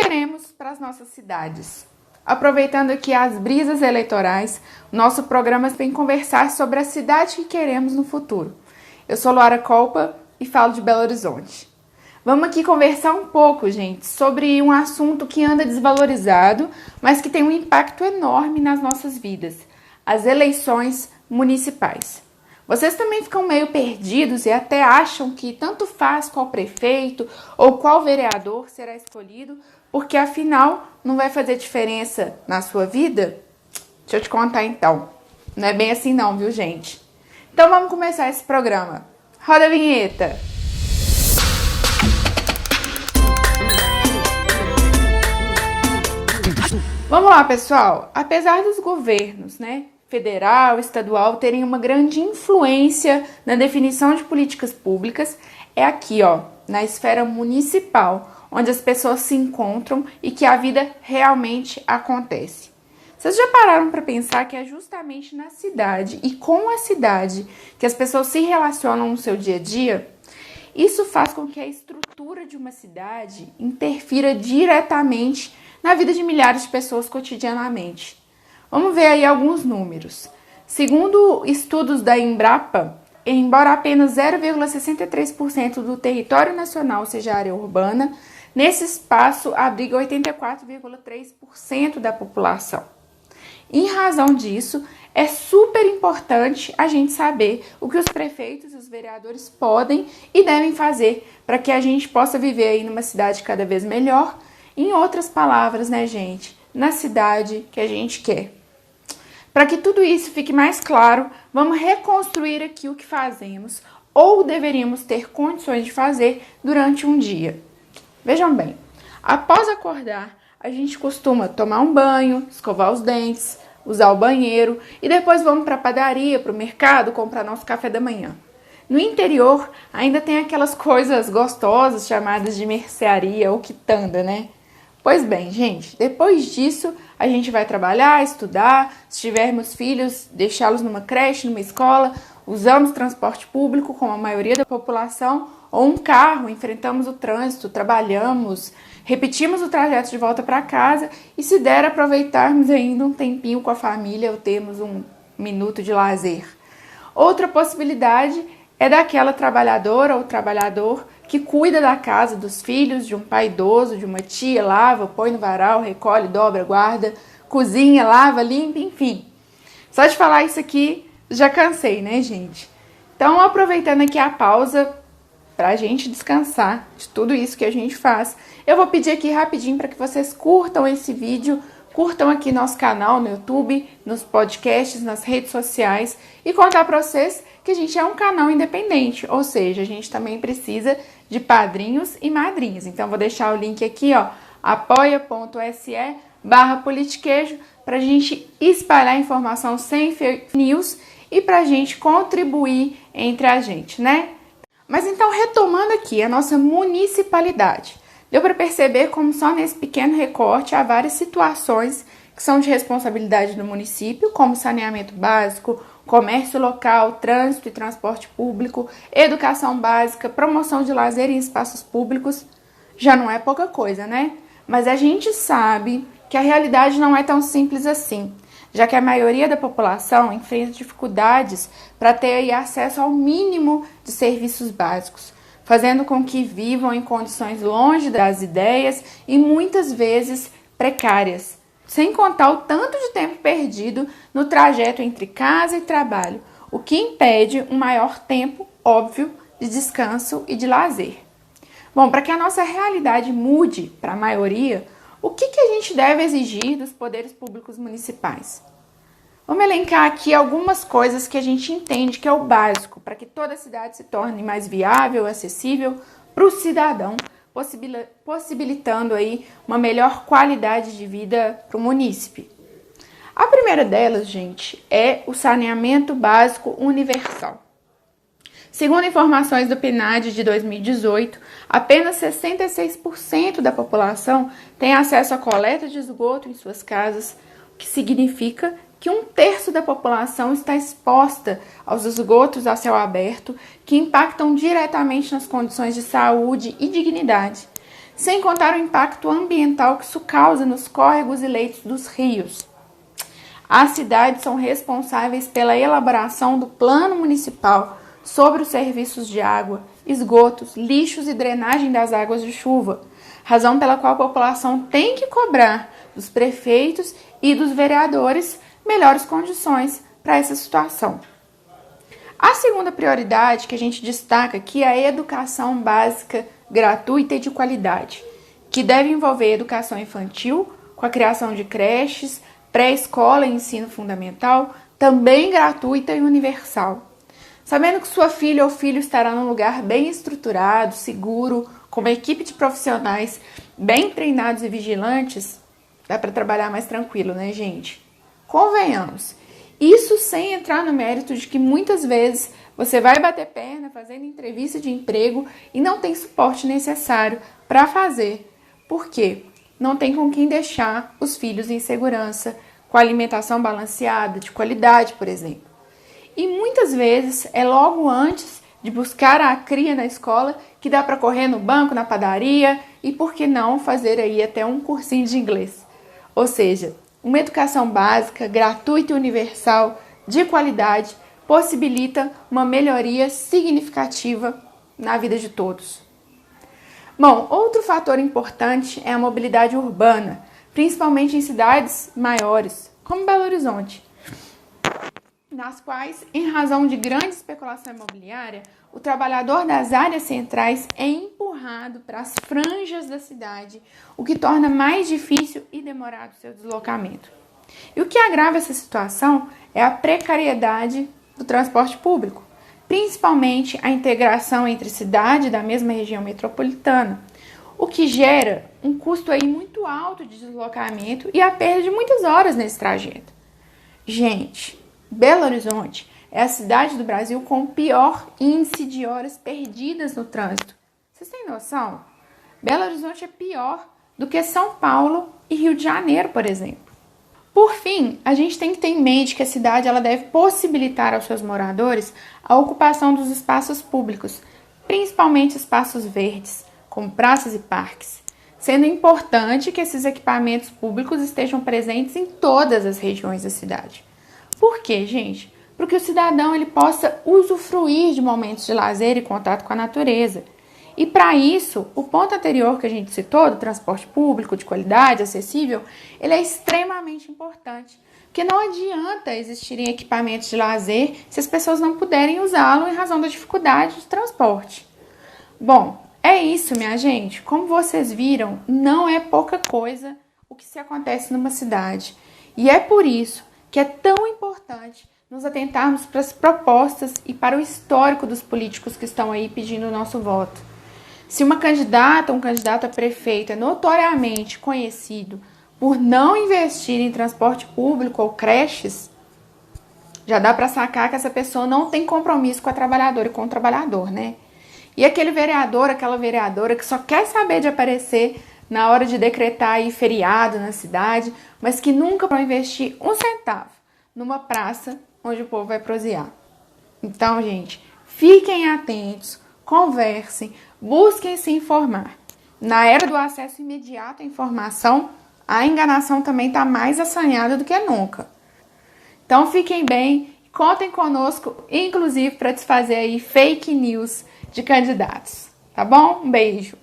queremos para as nossas cidades? Aproveitando aqui as brisas eleitorais, nosso programa vem conversar sobre a cidade que queremos no futuro. Eu sou Luara Colpa e falo de Belo Horizonte. Vamos aqui conversar um pouco, gente, sobre um assunto que anda desvalorizado, mas que tem um impacto enorme nas nossas vidas: as eleições municipais. Vocês também ficam meio perdidos e até acham que tanto faz qual prefeito ou qual vereador será escolhido, porque afinal não vai fazer diferença na sua vida? Deixa eu te contar então. Não é bem assim não, viu, gente? Então vamos começar esse programa. Roda a vinheta! Vamos lá, pessoal. Apesar dos governos, federal, estadual, terem uma grande influência na definição de políticas públicas, é aqui, na esfera municipal, onde as pessoas se encontram e que a vida realmente acontece. Vocês já pararam para pensar que é justamente na cidade e com a cidade que as pessoas se relacionam no seu dia a dia? Isso faz com que a estrutura de uma cidade interfira diretamente na vida de milhares de pessoas cotidianamente. Vamos ver aí alguns números. Segundo estudos da Embrapa, embora apenas 0,63% do território nacional seja área urbana, nesse espaço abriga 84,3% da população. Em razão disso, é super importante a gente saber o que os prefeitos e os vereadores podem e devem fazer para que a gente possa viver aí numa cidade cada vez melhor. Em outras palavras, gente, na cidade que a gente quer. Para que tudo isso fique mais claro, vamos reconstruir aqui o que fazemos ou deveríamos ter condições de fazer durante um dia. Vejam bem, após acordar, a gente costuma tomar um banho, escovar os dentes, usar o banheiro e depois vamos para a padaria, para o mercado, comprar nosso café da manhã. No interior, ainda tem aquelas coisas gostosas chamadas de mercearia ou quitanda, Pois bem, gente, depois disso a gente vai trabalhar, estudar, se tivermos filhos, deixá-los numa creche, numa escola, usamos transporte público como a maioria da população ou um carro, enfrentamos o trânsito, trabalhamos, repetimos o trajeto de volta para casa e se der aproveitarmos ainda um tempinho com a família ou termos um minuto de lazer. Outra possibilidade é daquela trabalhadora ou trabalhador que cuida da casa dos filhos, de um pai idoso, de uma tia, lava, põe no varal, recolhe, dobra, guarda, cozinha, lava, limpa, enfim. Só de falar isso aqui, já cansei, gente? Então, aproveitando aqui a pausa para a gente descansar de tudo isso que a gente faz, eu vou pedir aqui rapidinho para que vocês curtam esse vídeo, curtam aqui nosso canal no YouTube, nos podcasts, nas redes sociais e contar para vocês que a gente é um canal independente, ou seja, a gente também precisa de padrinhos e madrinhas. Então, vou deixar o link aqui, apoia.se/politiquejo, para a gente espalhar informação sem fake news e para a gente contribuir entre a gente, Mas então, retomando aqui a nossa municipalidade, deu para perceber como só nesse pequeno recorte há várias situações que são de responsabilidade do município, como saneamento básico, comércio local, trânsito e transporte público, educação básica, promoção de lazer em espaços públicos. Já não é pouca coisa, Mas a gente sabe que a realidade não é tão simples assim, já que a maioria da população enfrenta dificuldades para ter aí acesso ao mínimo de serviços básicos, fazendo com que vivam em condições longe das ideias e muitas vezes precárias. Sem contar o tanto de tempo perdido no trajeto entre casa e trabalho, o que impede um maior tempo, óbvio, de descanso e de lazer. Bom, para que a nossa realidade mude para a maioria, o que a gente deve exigir dos poderes públicos municipais? Vamos elencar aqui algumas coisas que a gente entende que é o básico para que toda a cidade se torne mais viável, acessível para o cidadão, possibilitando aí uma melhor qualidade de vida para o munícipe. A primeira delas, gente, é o saneamento básico universal. Segundo informações do PNAD de 2018, apenas 66% da população tem acesso à coleta de esgoto em suas casas, o que significa que 1/3 da população está exposta aos esgotos a céu aberto, que impactam diretamente nas condições de saúde e dignidade. sem contar o impacto ambiental que isso causa nos córregos e leitos dos rios. As cidades são responsáveis pela elaboração do plano municipal sobre os serviços de água, esgotos, lixos e drenagem das águas de chuva, razão pela qual a população tem que cobrar dos prefeitos e dos vereadores melhores condições para essa situação. A segunda prioridade que a gente destaca aqui é a educação básica gratuita e de qualidade, que deve envolver educação infantil, com a criação de creches, pré-escola e ensino fundamental, também gratuita e universal. Sabendo que sua filha ou filho estará num lugar bem estruturado, seguro, com uma equipe de profissionais bem treinados e vigilantes, dá para trabalhar mais tranquilo, né, gente? Convenhamos. Isso sem entrar no mérito de que muitas vezes você vai bater perna fazendo entrevista de emprego e não tem suporte necessário para fazer. Por quê? Não tem com quem deixar os filhos em segurança, com alimentação balanceada, de qualidade, por exemplo. E muitas vezes é logo antes de buscar a cria na escola que dá para correr no banco, na padaria e, por que não, fazer aí até um cursinho de inglês. Ou seja, uma educação básica, gratuita e universal, de qualidade, possibilita uma melhoria significativa na vida de todos. Bom, outro fator importante é a mobilidade urbana, principalmente em cidades maiores, como Belo Horizonte, nas quais, em razão de grande especulação imobiliária, o trabalhador das áreas centrais é empurrado para as franjas da cidade, o que torna mais difícil e demorado seu deslocamento. E o que agrava essa situação é a precariedade do transporte público, principalmente a integração entre cidade da mesma região metropolitana, o que gera um custo aí muito alto de deslocamento e a perda de muitas horas nesse trajeto. Gente, Belo Horizonte é a cidade do Brasil com o pior índice de horas perdidas no trânsito. Vocês têm noção? Belo Horizonte é pior do que São Paulo e Rio de Janeiro, por exemplo. Por fim, a gente tem que ter em mente que a cidade ela deve possibilitar aos seus moradores a ocupação dos espaços públicos, principalmente espaços verdes, como praças e parques, sendo importante que esses equipamentos públicos estejam presentes em todas as regiões da cidade. Por quê, gente? Para que o cidadão ele possa usufruir de momentos de lazer e contato com a natureza. E para isso, o ponto anterior que a gente citou, do transporte público de qualidade, acessível, ele é extremamente importante. Porque não adianta existirem equipamentos de lazer se as pessoas não puderem usá-lo em razão da dificuldade de transporte. Bom, é isso, minha gente. Como vocês viram, não é pouca coisa o que se acontece numa cidade. E é por isso que é tão importante nos atentarmos para as propostas e para o histórico dos políticos que estão aí pedindo o nosso voto. Se uma candidata ou um candidato a prefeito é notoriamente conhecido por não investir em transporte público ou creches, já dá para sacar que essa pessoa não tem compromisso com a trabalhadora e com o trabalhador, né? E aquele vereador, aquela vereadora que só quer saber de aparecer na hora de decretar aí feriado na cidade, mas que nunca vai investir um centavo numa praça onde o povo vai prosear. Então, gente, fiquem atentos, conversem, busquem se informar. Na era do acesso imediato à informação, a enganação também está mais assanhada do que nunca. Então, fiquem bem, contem conosco, inclusive para desfazer aí fake news de candidatos. Tá bom? Um beijo!